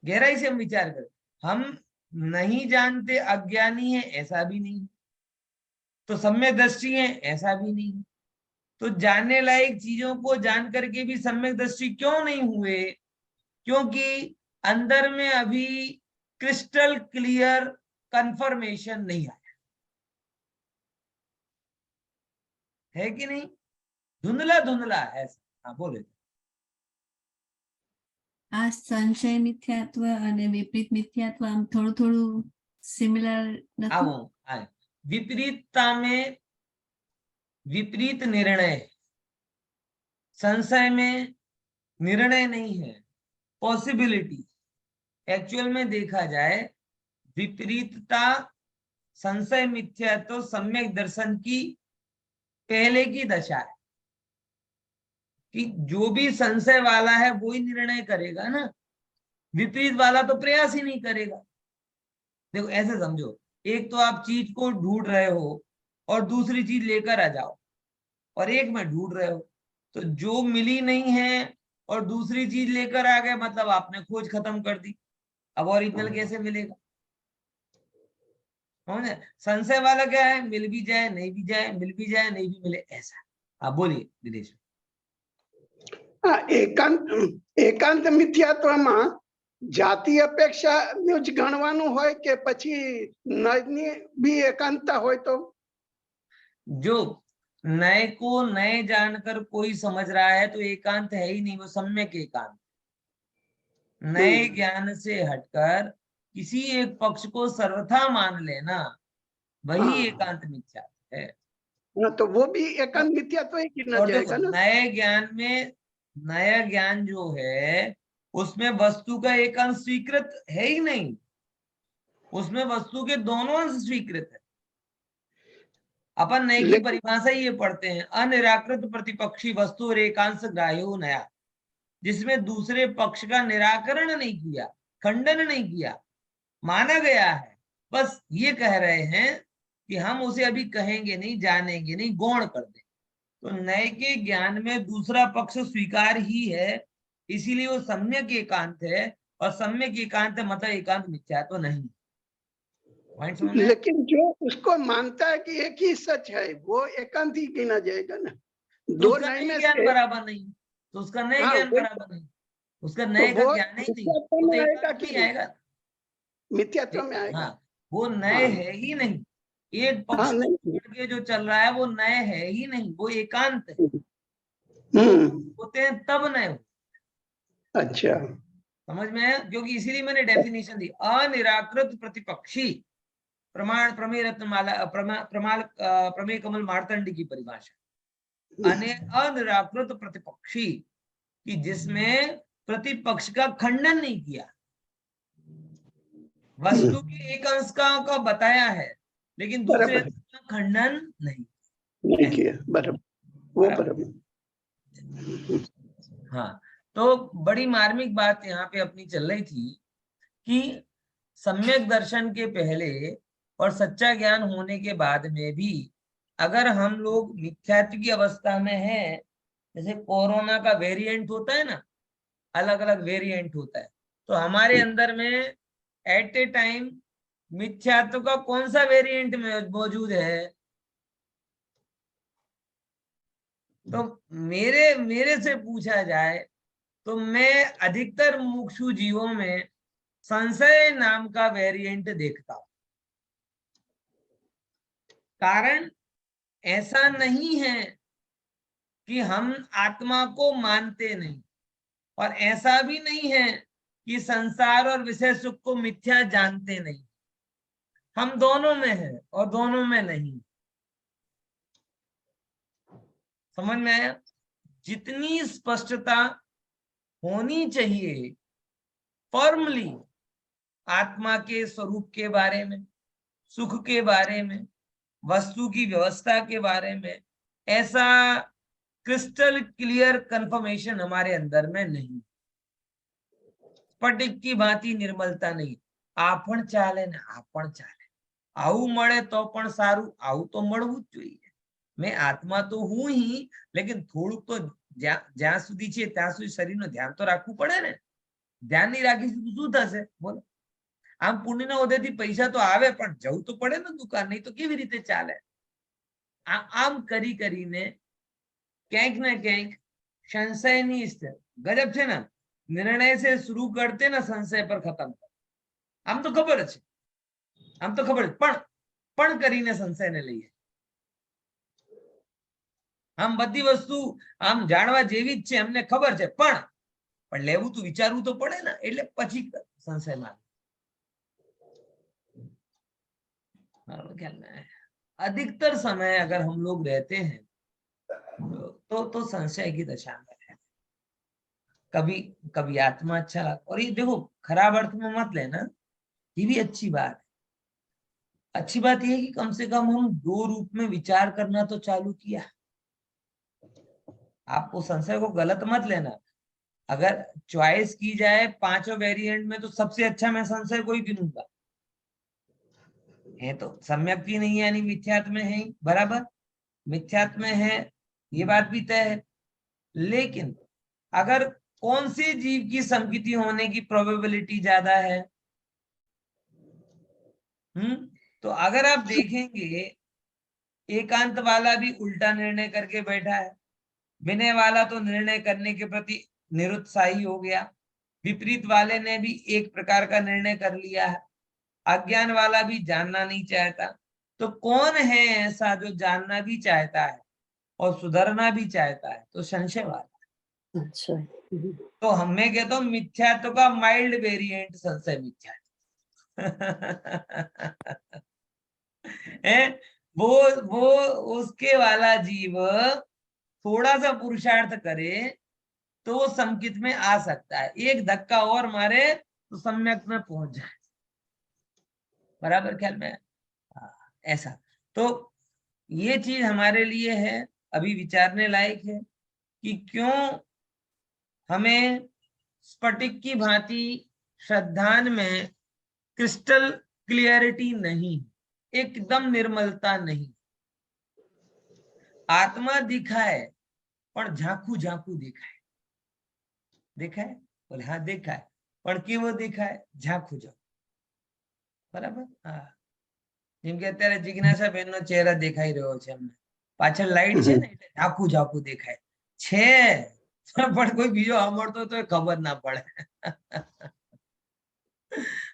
Speaker 1: गहराई से हम विचार करें, हम नहीं जानते, अज्ञानी है ऐसा भी नहीं, तो सम्यक दृष्टि है ऐसा भी नहीं, तो जानने लायक चीजों को जान करके भी सम्यक दृष्टि क्यों नहीं हुए? क्योंकि अंदर में अभी क्रिस्टल क्लियर कंफर्मेशन नहीं आया है कि नहीं, धुंधला धुंधला है। हाँ बोले।
Speaker 3: આ સંશય મિથ્યાત્વ અને વિપરીત મિથ્યાત્વ આમ થોડું થોડું સિમિલર નથી?
Speaker 1: आओ आए, विपरीतता में विपरीत निर्णय, संशय में निर्णय नहीं है, पॉसिबिलिटी। एक्चुअल में देखा जाए विपरीतता संशय मिथ्या तो सम्यक दर्शन की पहले की दशा है कि जो भी संशय वाला है वो ही निर्णय करेगा ना, विपरीत वाला तो प्रयास ही नहीं करेगा। देखो ऐसे समझो, एक तो आप चीज को ढूंढ रहे हो और दूसरी चीज लेकर आ जाओ, और एक में ढूंढ रहे हो, तो जो मिली नहीं है और दूसरी चीज लेकर आ गए मतलब आपने खोज खत्म कर दी। अब ओरिजिनल कैसे मिलेगा? संशय वाला क्या है, मिल भी जाए नहीं भी जाए, मिल भी जाए नहीं भी मिले, ऐसा। आप बोलिए विदेश में।
Speaker 6: एकांत मिथ्यात्वમાં જાતિ અપેક્ષા જ ગણવાનું હોય કે પછી નયની भी एकांतता હોય तो?
Speaker 1: जो नए को नए जानकर कोई समझ रहा है तो एकांत है ही नहीं, वो सम्यक एकांत। नए ज्ञान से हटकर किसी एक पक्ष को सर्वथा मान लेना वही एकांत मिथ्या है।
Speaker 6: तो वो भी एकांत मिथ्यात्व ही गिना
Speaker 1: और
Speaker 6: जाएगा
Speaker 1: देखो
Speaker 6: ना?
Speaker 1: नए ज्ञान में, नया ज्ञान जो है उसमें वस्तु का एक अंश स्वीकृत है ही नहीं, उसमें वस्तु के दोनों अंश स्वीकृत है। अपन नए की परिभाषा ये पढ़ते हैं, अनिराकृत प्रतिपक्षी वस्तु और एकांश ग्राह्यो नया, जिसमें दूसरे पक्ष का निराकरण नहीं किया, खंडन नहीं किया, माना गया है। बस ये कह रहे हैं कि हम उसे अभी कहेंगे नहीं, जानेंगे नहीं, गौण कर दें। तो नए के ज्ञान में दूसरा पक्ष स्वीकार ही है, इसीलिए वो सम्यक एकांत है, और सम्यक एकांत मतलब एकांत मिथ्यात्व नहीं।
Speaker 6: लेकिन जो उसको मानता है कि एक ही सच है वो एकांत ही गिना जाएगा ना? दो नए में
Speaker 1: ज्ञान
Speaker 6: से
Speaker 1: बराबर नहीं, तो उसका नए ज्ञान बराबर नहीं, उसका नए
Speaker 6: तो
Speaker 1: का
Speaker 6: वो
Speaker 1: ज्ञान ही नहीं,
Speaker 6: मिथ्यात्व
Speaker 1: वो
Speaker 6: में
Speaker 1: तो
Speaker 6: आएगा
Speaker 1: एकांत
Speaker 6: कि
Speaker 1: में आएगा।
Speaker 6: मिथ्यात्व में आएगा?
Speaker 1: हाँ, वो नए है ही नहीं, एक पक्ष को छोड़ के जो चल रहा है वो नए है ही नहीं, वो एकांत है। होते हैं तब नए हो।
Speaker 6: अच्छा,
Speaker 1: समझ में है? क्योंकि इसीलिए मैंने डेफिनेशन दी, अनिराकृत प्रतिपक्षी, प्रमाण प्रमेय रत्नमाला प्रमेय कमल मार्तंड की परिभाषा, अनिराकृत प्रतिपक्षी कि जिसमें प्रतिपक्ष का खंडन नहीं किया, वस्तु के एक अंश का बताया है लेकिन दूसरे अंश का खंडन नहीं।
Speaker 6: नहीं किया, बराबर, वो बराबर।
Speaker 1: हाँ, तो बड़ी मार्मिक बात यहाँ पे अपनी चल रही थी कि सम्यक दर्शन के पहले और सच्चा ज्ञान होने के बाद में भी अगर हम लोग मिथ्यात्व की अवस्था में हैं, जैसे कोरोना का वेरिएंट होता है ना, अलग अलग वेरिएंट होता है, तो हमारे अंदर में एट ए टाइम मिथ्यात्व का कौन सा वेरिएंट में मौजूद है? तो मेरे मेरे से पूछा जाए तो मैं अधिकतर मुमुक्षु जीवों में संशय नाम का वेरिएंट देखता हूं। कारण ऐसा नहीं है कि हम आत्मा को मानते नहीं, और ऐसा भी नहीं है कि संसार और विषय सुख को मिथ्या जानते नहीं। हम दोनों में है और दोनों में नहीं। समझ में आया? जितनी स्पष्टता होनी चाहिए फॉर्मली आत्मा के स्वरूप के बारे में, सुख के बारे में, वस्तु की व्यवस्था के बारे में, ऐसा क्रिस्टल क्लियर कंफर्मेशन हमारे अंदर में नहीं। स्फटिक की भांति निर्मलता नहीं। आपण चाले ने आपण चाले, આવું મળે તો પણ સારું, આવું તો મળવું જ જોઈએ। मैं आत्मा तो हूं ही, लेकिन થોડુંક તો જ્યાં સુધી છે ત્યાં સુધી શરીરનું ધ્યાન તો રાખવું પડે ને। ધ્યાન નહીં રાખીશું તો શું થશે બોલો? આમ પુણ્યના હોદેથી પૈસા તો આવે, પણ જવું તો પડે ને દુકાન, નહીં તો કેવી રીતે ચાલે? આમ કરી કરીને ક્યાંક ને ક્યાંક સંશયની ગજબ છે ને, निर्णय से शुरू करते ना संशय पर खत्म कर। आम तो खबर है, आम तो खबर पण करीने संशय ने लईए। आम बधी वस्तु आम जाणवा जेवी ज छे, अमने खबर छे, पण लेवुं तो विचारवुं तो पड़े ना, एटले पछी संशय में। अधिकतर समय अगर हम लोग रहते हैं तो संशय की दशा में रहते। कभी कभी आत्मा अच्छा, और ये देखो खराब अर्थ में मत लेना, ये भी अच्छी बात है। अच्छी बात यह है कि कम से कम हम दो रूप में विचार करना तो चालू किया। आप उस संशय को गलत मत लेना। अगर चॉइस की जाए पांचों वेरिएंट में तो सबसे अच्छा मैं संशय को ही गिनूंगा। है तो सम्यक भी नहीं है, यानी मिथ्यात्व में है, बराबर मिथ्यात्व में है, ये बात भी तय है। लेकिन अगर कौन से जीव की संकिति होने की प्रोबेबिलिटी ज्यादा है? तो अगर आप देखेंगे एकांत वाला भी उल्टा निर्णय करके बैठा है, विनय वाला तो निर्णय करने के प्रति निरुत्साही हो गया, विपरीत वाले ने भी एक प्रकार का निर्णय कर लिया है, अज्ञान वाला भी जानना नहीं चाहता। तो कौन है ऐसा जो जानना भी चाहता है और सुधरना भी चाहता है? तो संशय वाला।
Speaker 2: अच्छा।
Speaker 1: तो हमें कहता हूं मिथ्यात्व का माइल्ड वेरिएंट संशय मिथ्यात्व। वो उसके वाला जीव थोड़ा सा पुरुषार्थ करे तो वो संकित में आ सकता है, एक धक्का और मारे तो सम्यक में पहुंच जाए। बराबर ख्याल में? ऐसा तो ये चीज हमारे लिए है अभी विचारने लायक है कि क्यों हमें स्फटिक की भांति श्रद्धान में क्रिस्टल क्लियरिटी नहीं, एकदम निर्मलता नहीं। आत्मा दिखाए पर झांकू झांकू दिखाए। देखा है? बोले हाँ देखा है, पर केवो देखा है? झांकू झांकू। बराबर? हाँ, જેમ કે અત્યારે જિજ્ઞાસા બેન નો ચહેરા દેખાઈ રહ્યો છે અમને, પાછળ લાઈટ છે ને એટલે ઝાકુ ઝાકુ દેખાય છે, પણ કોઈ બીજો સાંભળતો તો ખબર ના પડે।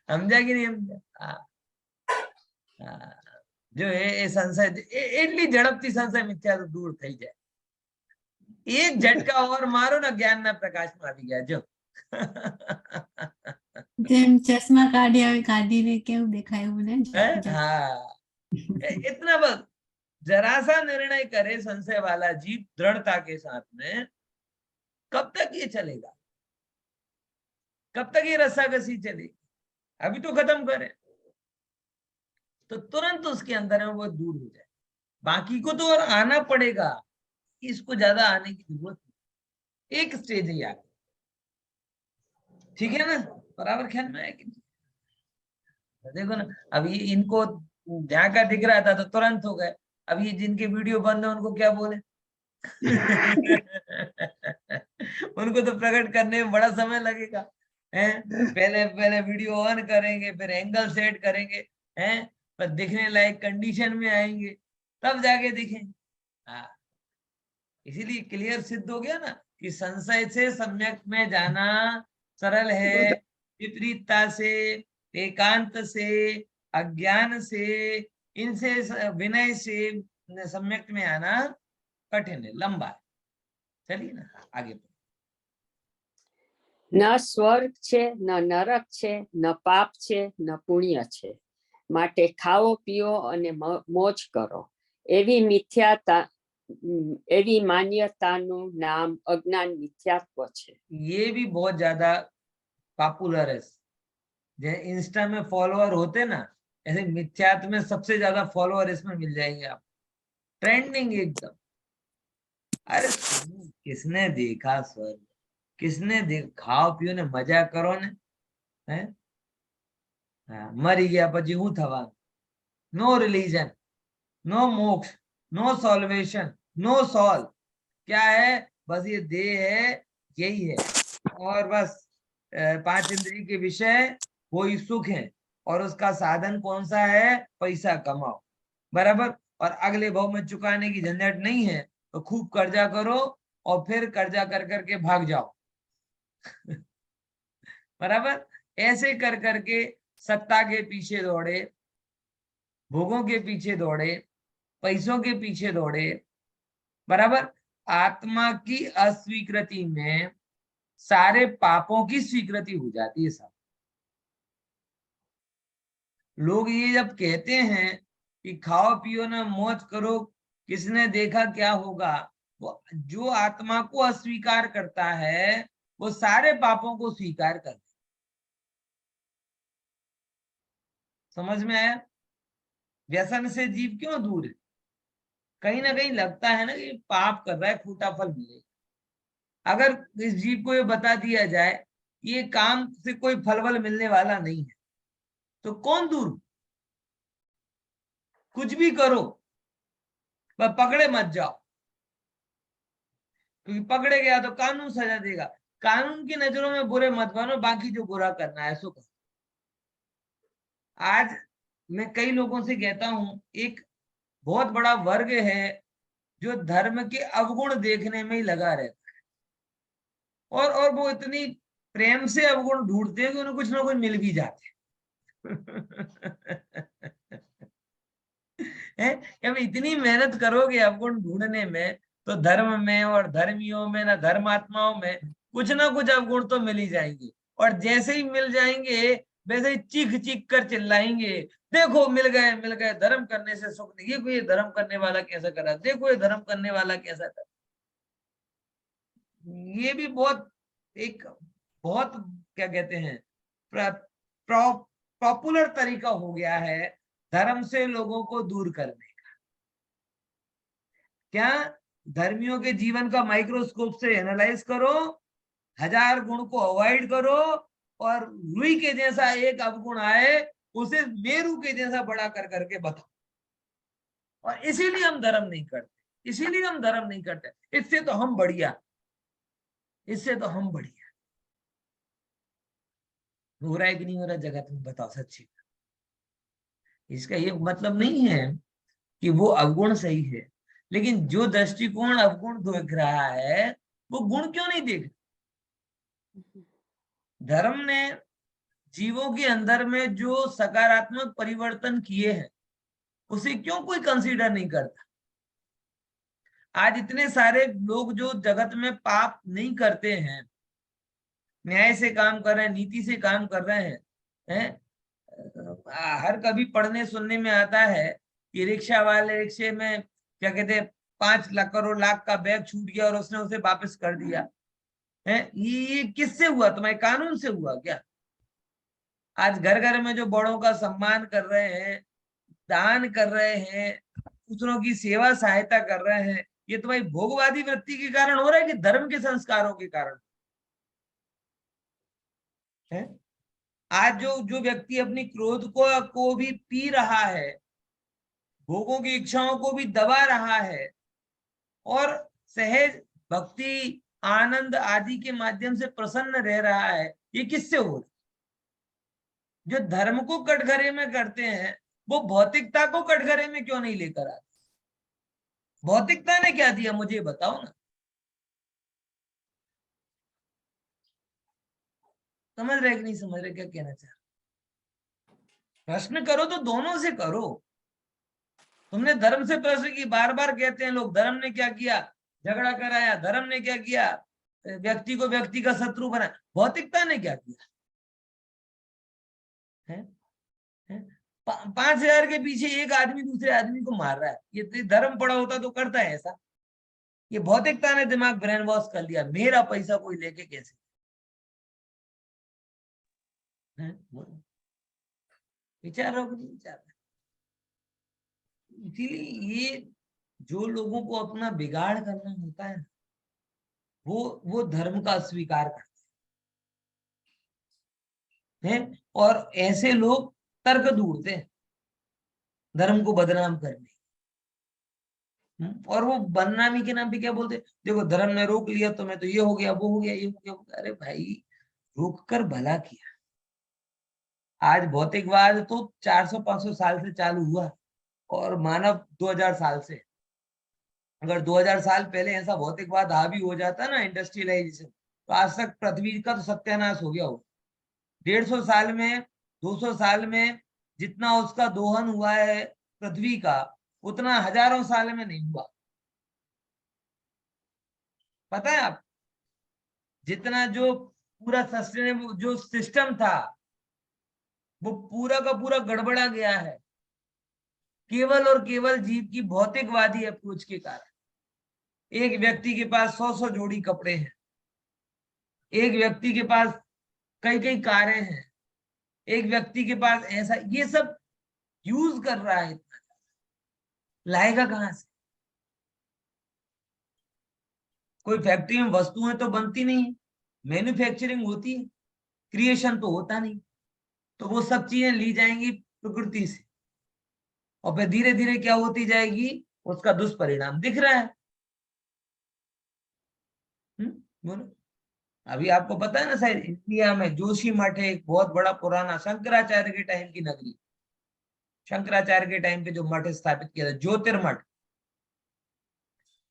Speaker 1: સમજ્યા કે નહીં સમજ્યા? જો એ સંશય એટલી ઝડપથી સંશય મિથ્યા દૂર થઈ જાય, એક ઝટકા ઓર મારો ને જ્ઞાનના પ્રકાશમાં આવી ગયા। જો
Speaker 3: જેમ ચશ્મા કાઢીને કેવું દેખાયું ને?
Speaker 1: हाँ, इतना बस जरा सा निर्णय करे संशय वाला जीव दृढ़ता के साथ में, कब तक ये चलेगा? कब तक ये रस्साकसी चलेगी? अभी तो खत्म करे तो तुरंत उसके अंदर में वो दूर हो जाए। बाकी को तो और आना पड़ेगा, इसको ज्यादा आने की जरूरत नहीं, एक स्टेज ही आगे। ठीक है ना, बराबर ख्याल में है कि नहीं? देखो ना, अब ये इनको जहाँ का दिख रहा था तो तुरंत हो गए, अब ये जिनके वीडियो बंद है उनको क्या बोले? उनको तो प्रकट करने में बड़ा समय लगेगा, हैं? पहले पहले वीडियो ऑन करेंगे, फिर एंगल सेट करेंगे, हैं? पर दिखने लायक कंडीशन में आएंगे, तब जाके दिखेंगे। हाँ, इसीलिए क्लियर सिद्ध हो गया ना कि संशय से सम्यक में जाना सरल है, विपरीतता से, एकांत से, अज्ञान से, इनसे विनय से सम्यक में आना कठिन है, लंबा है। चलिए ना आगे बढ़े।
Speaker 2: ન સ્વર્ગ છે ન નરક છે ન પાપ છે ન પુણ્ય છે, માટે ખાઓ પીઓ અને મોજ કરો, એવી માન્યતાનું નામ અજ્ઞાન મિથ્યાત્વ છે.
Speaker 1: ये भी बहुत ज्यादा पॉपुलर है, जैसे इंस्टा में फॉलोअर होते ना, ऐसे मिथ्यात्व में सबसे ज्यादा फॉलोअर इसमें मिल जाएंगे आप, ट्रेंडिंग एकदम। अरे किसने देखा स्वर्ग, किसने खाओ पियो ने मजा करो ने, है? मरी गया પછી હું થવાનું? नो रिलीजन, नो मोक्ष, नो सॉल्वेशन, नो सॉल, क्या है? बस ये देह है, यही है, और बस 5 इंद्रिय के विषय वही सुख है, और उसका साधन कौन सा है? पैसा कमाओ, बराबर। और अगले भाव में चुकाने की झंझट नहीं है, तो खूब कर्जा करो और फिर कर्जा कर करके भाग जाओ। बराबर, ऐसे कर करके सत्ता के पीछे दौड़े, भोगों के पीछे दौड़े, पैसों के पीछे दौड़े, बराबर। आत्मा की अस्वीकृति में सारे पापों की स्वीकृति हो जाती है सब। लोग ये जब कहते हैं कि खाओ पियो ना मौज करो, किसने देखा क्या होगा, वो जो आत्मा को अस्वीकार करता है वो सारे पापों को स्वीकार करता है। समझ में आया? व्यसन से जीव क्यों दूर है? कहीं ना कहीं लगता है ना कि पाप कर रहा है, फूटा फल मिलेगा। अगर इस जीव को ये बता दिया जाए ये काम से कोई फल वल मिलने वाला नहीं है, तो कौन दूर? कुछ भी करो पर पकड़े मत जाओ, क्योंकि पकड़े गया तो कानून सजा देगा। कानून की नजरों में बुरे मत बनो, बाकी जो बुरा करना है सो करो। आज मैं कई लोगों से कहता हूं, एक बहुत बड़ा वर्ग है जो धर्म के अवगुण देखने में ही लगा रहता है, और वो इतनी प्रेम से अवगुण ढूंढते हैं कि उन्हें कुछ ना कुछ मिल भी जाते हैं। कि इतनी मेहनत करोगे अवगुण ढूंढने में, तो धर्म में और धर्मियों में ना धर्मात्माओं में कुछ ना कुछ अवगुण तो मिल ही जाएंगे, और जैसे ही मिल जाएंगे वैसे ही चीख चीख कर चिल्लाएंगे, देखो मिल गए, धर्म करने से सुख नहीं। ये धर्म करने वाला कैसा करा, देखो ये धर्म करने वाला कैसा करा। ये भी बहुत क्या कहते हैं, पॉपुलर तरीका हो गया है धर्म से लोगों को दूर करने का। क्या? धर्मियों के जीवन का माइक्रोस्कोप से एनालाइज करो, 1000 गुण को अवॉइड करो, और रुई के जैसा एक अवगुण आए उसे मेरू के जैसा बड़ा कर करके बताओ। और इसीलिए हम धर्म नहीं करते, इसीलिए हम धर्म नहीं करते, इससे तो हम बढ़िया, इससे तो हम बढ़िया। हो रहा है कि नहीं हो रहा जगत में, बताओ सच्ची। इसका ये मतलब नहीं है कि वो अवगुण सही है, लेकिन जो दृष्टिकोण अवगुण देख रहा है वो गुण क्यों नहीं देख? धर्म ने जीवों के अंदर में जो सकारात्मक परिवर्तन किए हैं उसे क्यों कोई कंसीडर नहीं करता? आज इतने सारे लोग जो जगत में पाप नहीं करते हैं, न्याय से काम कर रहे हैं, नीति से काम कर रहे हैं, हर कभी पढ़ने सुनने में आता है कि रिक्शा वाले रिक्शे में क्या कहते हैं 5 लाख का बैग छूट गया और उसने उसे वापस कर दिया है। ये किससे हुआ? तुम्हारे कानून से हुआ क्या? आज घर घर में जो बड़ों का सम्मान कर रहे हैं, दान कर रहे हैं, दूसरों की सेवा सहायता कर रहे हैं, ये तो भाई भोगवादी वृत्ति के कारण हो रहा है कि धर्म के संस्कारों के कारण है? आज जो जो व्यक्ति अपनी क्रोध को भी पी रहा है, भोगों की इच्छाओं को भी दबा रहा है और सहज भक्ति आनंद आदि के माध्यम से प्रसन्न रह रहा है, ये किससे हो रहा है? जो धर्म को कटघरे में करते हैं वो भौतिकता को कटघरे में क्यों नहीं लेकर आते? भौतिकता ने क्या दिया मुझे बताओ ना। समझ रहे कि नहीं समझ रहे क्या कहना चाह रहे? प्रश्न करो तो दोनों से करो। तुमने धर्म से प्रश्न की, बार बार कहते हैं लोग धर्म ने क्या किया, झगड़ा कराया, धर्म ने क्या किया, व्यक्ति को व्यक्ति का शत्रु बनाया। भौतिकता ने क्या किया है? 5,000 के पीछे एक आदमी दूसरे आदमी को मार रहा है, ये धर्म पड़ा होता तो करता है ऐसा? ये भौतिकता ने दिमाग ब्रेन वॉश कर लिया, मेरा पैसा कोई लेके कैसे विचार रहा नहीं विचार। इसीलिए ये जो लोगों को अपना बिगाड़ करना होता है वो धर्म का स्वीकार करते हैं और ऐसे लोग तर्क ढूंढते हैं धर्म को बदनाम करने। और वो बदनामी के नाम पे क्या बोलते, देखो धर्म ने रोक लिया तो मैं तो ये हो गया वो हो गया ये हो गया। अरे भाई रोक कर भला किया। आज भौतिकवाद तो 400-500 साल से चालू हुआ और मानव 2000 साल से। अगर 2000 साल पहले ऐसा भौतिकवाद हावी हो जाता ना, इंडस्ट्रियलाइजेशन, तो आज तक पृथ्वी का तो सत्यानाश हो गया हो। 150 साल में 200 साल में जितना उसका दोहन हुआ है पृथ्वी का, उतना हजारों साल में नहीं हुआ। पता है आप, जितना जो पूरा सस्टेनेबल जो सिस्टम था वो पूरा का पूरा गड़बड़ा गया है केवल और केवल जीव की भौतिकवादी अप्रोच के कारण। एक व्यक्ति के पास 100 जोड़ी कपड़े हैं, एक व्यक्ति के पास कई कारें हैं, एक व्यक्ति के पास ऐसा, ये सब यूज कर रहा है, इतना लाएगा कहां से? कोई फैक्ट्री में वस्तुएं तो बनती नहीं है, मैन्युफैक्चरिंग होती है, क्रिएशन तो होता नहीं। तो वो सब चीजें ली जाएंगी प्रकृति से और फिर धीरे धीरे क्या होती जाएगी, उसका दुष्परिणाम दिख रहा है। बोलो। अभी आपको पता है ना शायद इंडिया में जोशी मठ है, एक बहुत बड़ा पुराना शंकराचार्य के टाइम की नगरी। शंकराचार्य के टाइम पे जो मठ स्थापित किया था, ज्योतिर्मठ,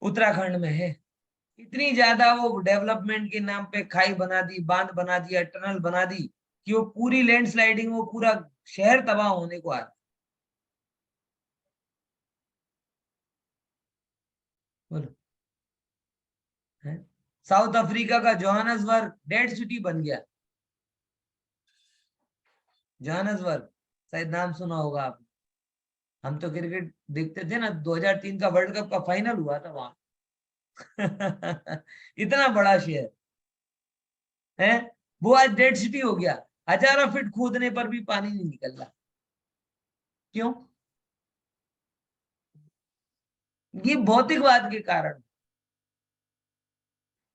Speaker 1: उत्तराखंड में है। इतनी ज्यादा वो डेवलपमेंट के नाम पे खाई बना दी, बांध बना दिया, टनल बना दी कि वो पूरी लैंडस्लाइडिंग, वो पूरा शहर तबाह होने को आ रहा। बोलो। साउथ अफ्रीका का जोहानसबर्ग डेड सिटी बन गया। जोहानसबर्ग शायद नाम सुना होगा आपने। हम तो क्रिकेट देखते थे ना, 2003 का वर्ल्ड कप का फाइनल हुआ था वहां। इतना बड़ा शहर है वो आज डेड सिटी हो गया। हजारों फीट खोदने पर भी पानी नहीं निकल रहा। क्यों? ये भौतिकवाद के कारण।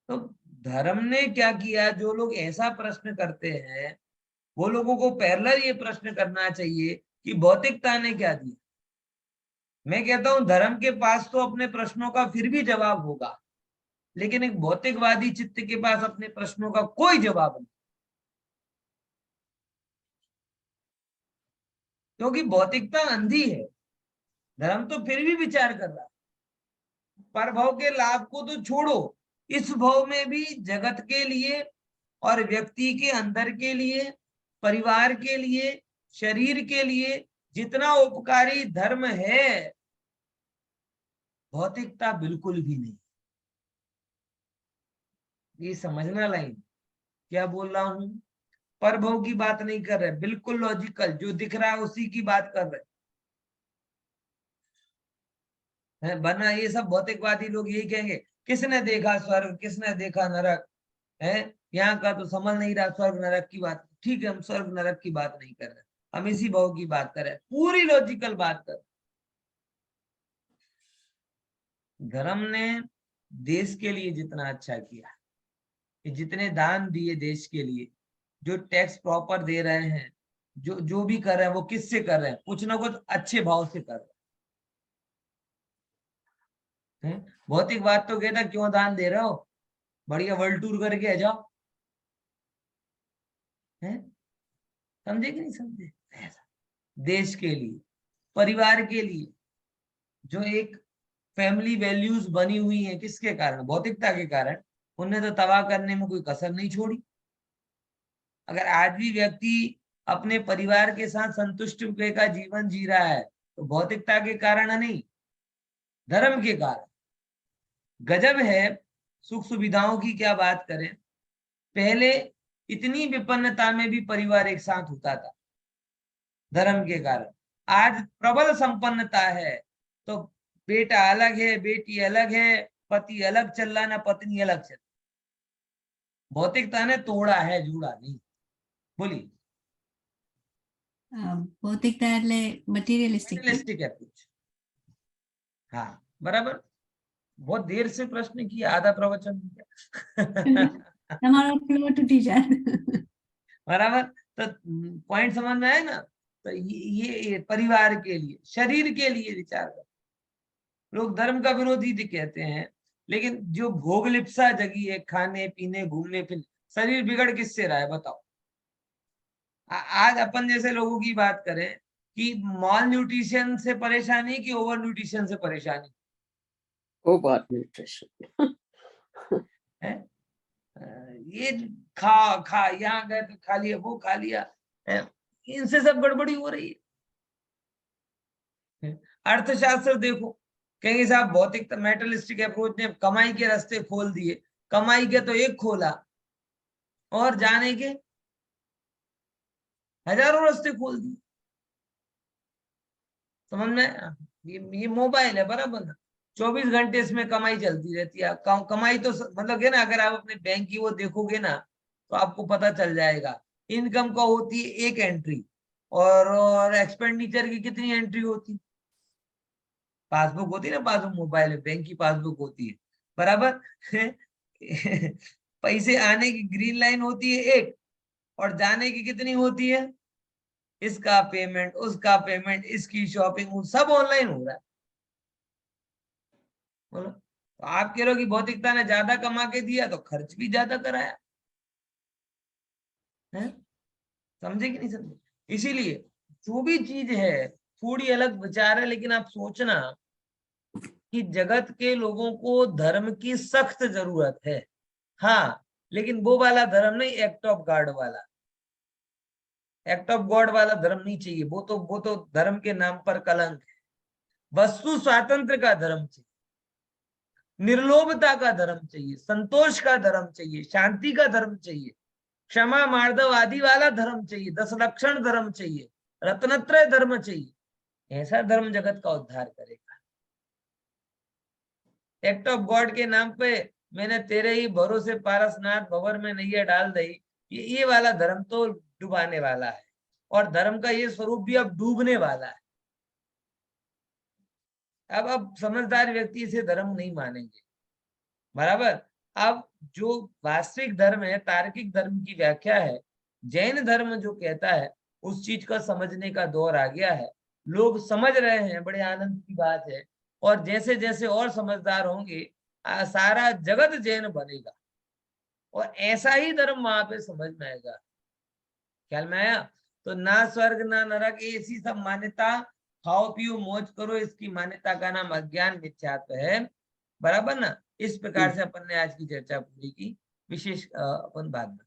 Speaker 1: तो धर्म ने क्या किया, जो लोग ऐसा प्रश्न करते हैं वो लोगों को पैरेलल ये प्रश्न करना चाहिए कि भौतिकता ने क्या दिया। मैं कहता हूं धर्म के पास तो अपने प्रश्नों का फिर भी जवाब होगा, लेकिन एक भौतिकवादी चित्त के पास अपने प्रश्नों का कोई जवाब नहीं, क्योंकि भौतिकता अंधी है। धर्म तो फिर भी विचार कर रहा है। परभव के लाभ को तो छोड़ो, इस भव में भी जगत के लिए और व्यक्ति के अंदर के लिए, परिवार के लिए, शरीर के लिए जितना उपकारी धर्म है, भौतिकता बिल्कुल भी नहीं। ये समझना लाइन क्या बोल रहा हूं। परभव की बात नहीं कर रहे, बिल्कुल लॉजिकल जो दिख रहा है उसी की बात कर रहे हैं। बना ये सब भौतिकवादी लोग यही कहेंगे, किसने देखा स्वर्ग, किसने देखा नरक है, यहाँ का तो समझ नहीं रहा स्वर्ग नरक की बात। ठीक है, हम स्वर्ग नरक की बात नहीं कर रहे, हम इसी भाव की बात कर रहे हैं, पूरी लॉजिकल बात कर। धर्म ने देश के लिए जितना अच्छा किया, कि जितने दान दिए देश के लिए, जो टैक्स प्रॉपर दे रहे हैं, जो भी कर रहे हैं वो किससे कर रहे हैं, कुछ ना कुछ अच्छे भाव से कर रहे हैं। भौतिक बात तो कहता क्यों दान दे रहे हो, बढ़िया वर्ल्ड टूर करके आ जाओ, हैं? समझे कि नहीं समझे? ऐसा देश के लिए, परिवार के लिए, जो एक फैमिली वैल्यूज बनी हुई है, किसके कारण, भौतिकता के कारण, उन्हें तो तबाह करने में कोई कसर नहीं छोड़ी। अगर आज भी व्यक्ति अपने परिवार के साथ संतुष्ट होकर का जीवन जी रहा है तो भौतिकता के कारण नहीं, धर्म के कारण। गजब है, सुख सुविधाओं की क्या बात करें, पहले इतनी विपन्नता में भी परिवार एक साथ होता था धर्म के कारण। आज प्रबल संपन्नता है तो बेटा अलग है, बेटी अलग है, पति अलग चल रहा, ना पत्नी अलग चल। भौतिकता ने तोड़ा है, जुड़ा नहीं। बोलिए।
Speaker 3: ભૌતિકતા એટલે મટીરિયલિસ્ટિક
Speaker 1: रियलिस्टिक है कुछ। हाँ बराबर। बहुत देर से प्रश्न किया, आधा प्रवचन हो गया।
Speaker 3: તમારો ફ્લો તૂટી જાય
Speaker 1: बराबर। तो पॉइंट समझ में आया ना? तो ये परिवार के लिए, शरीर के लिए विचार कर। लोग धर्म का विरोधी भी कहते हैं, लेकिन जो भोग लिप्सा जगी है, खाने पीने घूमने फिरने, शरीर बिगड़ किससे रहा है बताओ? आज अपन जैसे लोगों की बात करें कि मॉल न्यूट्रिशन से परेशानी कि ओवर न्यूट्रिशन से परेशानी
Speaker 2: ओवर न्यूट्रिशन
Speaker 1: है? ये खा यहाँ गए तो खा लिया, वो खा लिया, इनसे सब गड़बड़ी हो रही है। अर्थशास्त्र देखो, कहेंगे साहब भौतिक मेटलिस्टिक अप्रोच ने कमाई के रास्ते खोल दिए, कमाई के तो एक खोला और जाने के हजारों रास्ते खोल दिए। समझ में? ये मोबाइल है बराबर ना, 24 घंटे इसमें कमाई चलती रहती है। कमाई तो मतलब है ना, अगर आप अपने बैंक की वो देखोगे ना तो आपको पता चल जाएगा। इनकम का होती है एक एंट्री और एक्सपेंडिचर की कितनी एंट्री होती, पासबुक होती है ना, पासबुक मोबाइल में बैंक की पासबुक होती है बराबर। पैसे आने की ग्रीन लाइन होती है एक, और जाने की कितनी होती है, इसका पेमेंट, उसका पेमेंट, इसकी शॉपिंग, सब ऑनलाइन हो रहा है। बोलो, तो आप कह रहे हो कि भौतिकता ने ज्यादा कमा के दिया तो खर्च भी ज्यादा कराया है? समझे कि नहीं समझे? इसीलिए जो भी चीज है थोड़ी अलग विचार है, लेकिन आप सोचना कि जगत के लोगों को धर्म की सख्त जरूरत है। हाँ, लेकिन वो वाला धर्म नहीं, एक्ट ऑफ गॉड वाला। एक्ट ऑफ गॉड वाला धर्म नहीं चाहिए, वो तो धर्म के नाम पर कलंक है। वस्तु स्वातंत्र का धर्म चाहिए, निर्लोभता का धर्म चाहिए, संतोष का धर्म चाहिए, शांति का धर्म चाहिए, क्षमा मार्दव आदि वाला धर्म चाहिए, 10 लक्षण धर्म चाहिए, रत्नत्रय धर्म चाहिए। ऐसा धर्म जगत का उद्धार करेगा। एक्ट ऑफ गॉड के नाम पे मैंने तेरे ही भरोसे पारसनाथ भंवर में नैया डाल दी, ये वाला धर्म तो डुबाने वाला है, और धर्म का ये स्वरूप भी अब डूबने वाला है। अब समझदार व्यक्ति इसे धर्म नहीं मानेंगे बराबर। अब जो वास्तविक धर्म है, तार्किक धर्म की व्याख्या है, जैन धर्म जो कहता है, उस चीज का समझने का दौर आ गया है। लोग समझ रहे हैं, बड़े आनंद की बात है। और जैसे जैसे और समझदार होंगे, सारा जगत जैन बनेगा, और ऐसा ही धर्म वहां पे समझ में आएगा। ख्याल में आया? तो ना स्वर्ग ना नरक, ऐसी सब मान्यता, खाओ पियो मौज करो, इसकी मान्यता का नाम अज्ञान मिथ्यात्व है बराबर ना। इस प्रकार से अपन ने आज की चर्चा पूरी की। विशेष अपन बाद में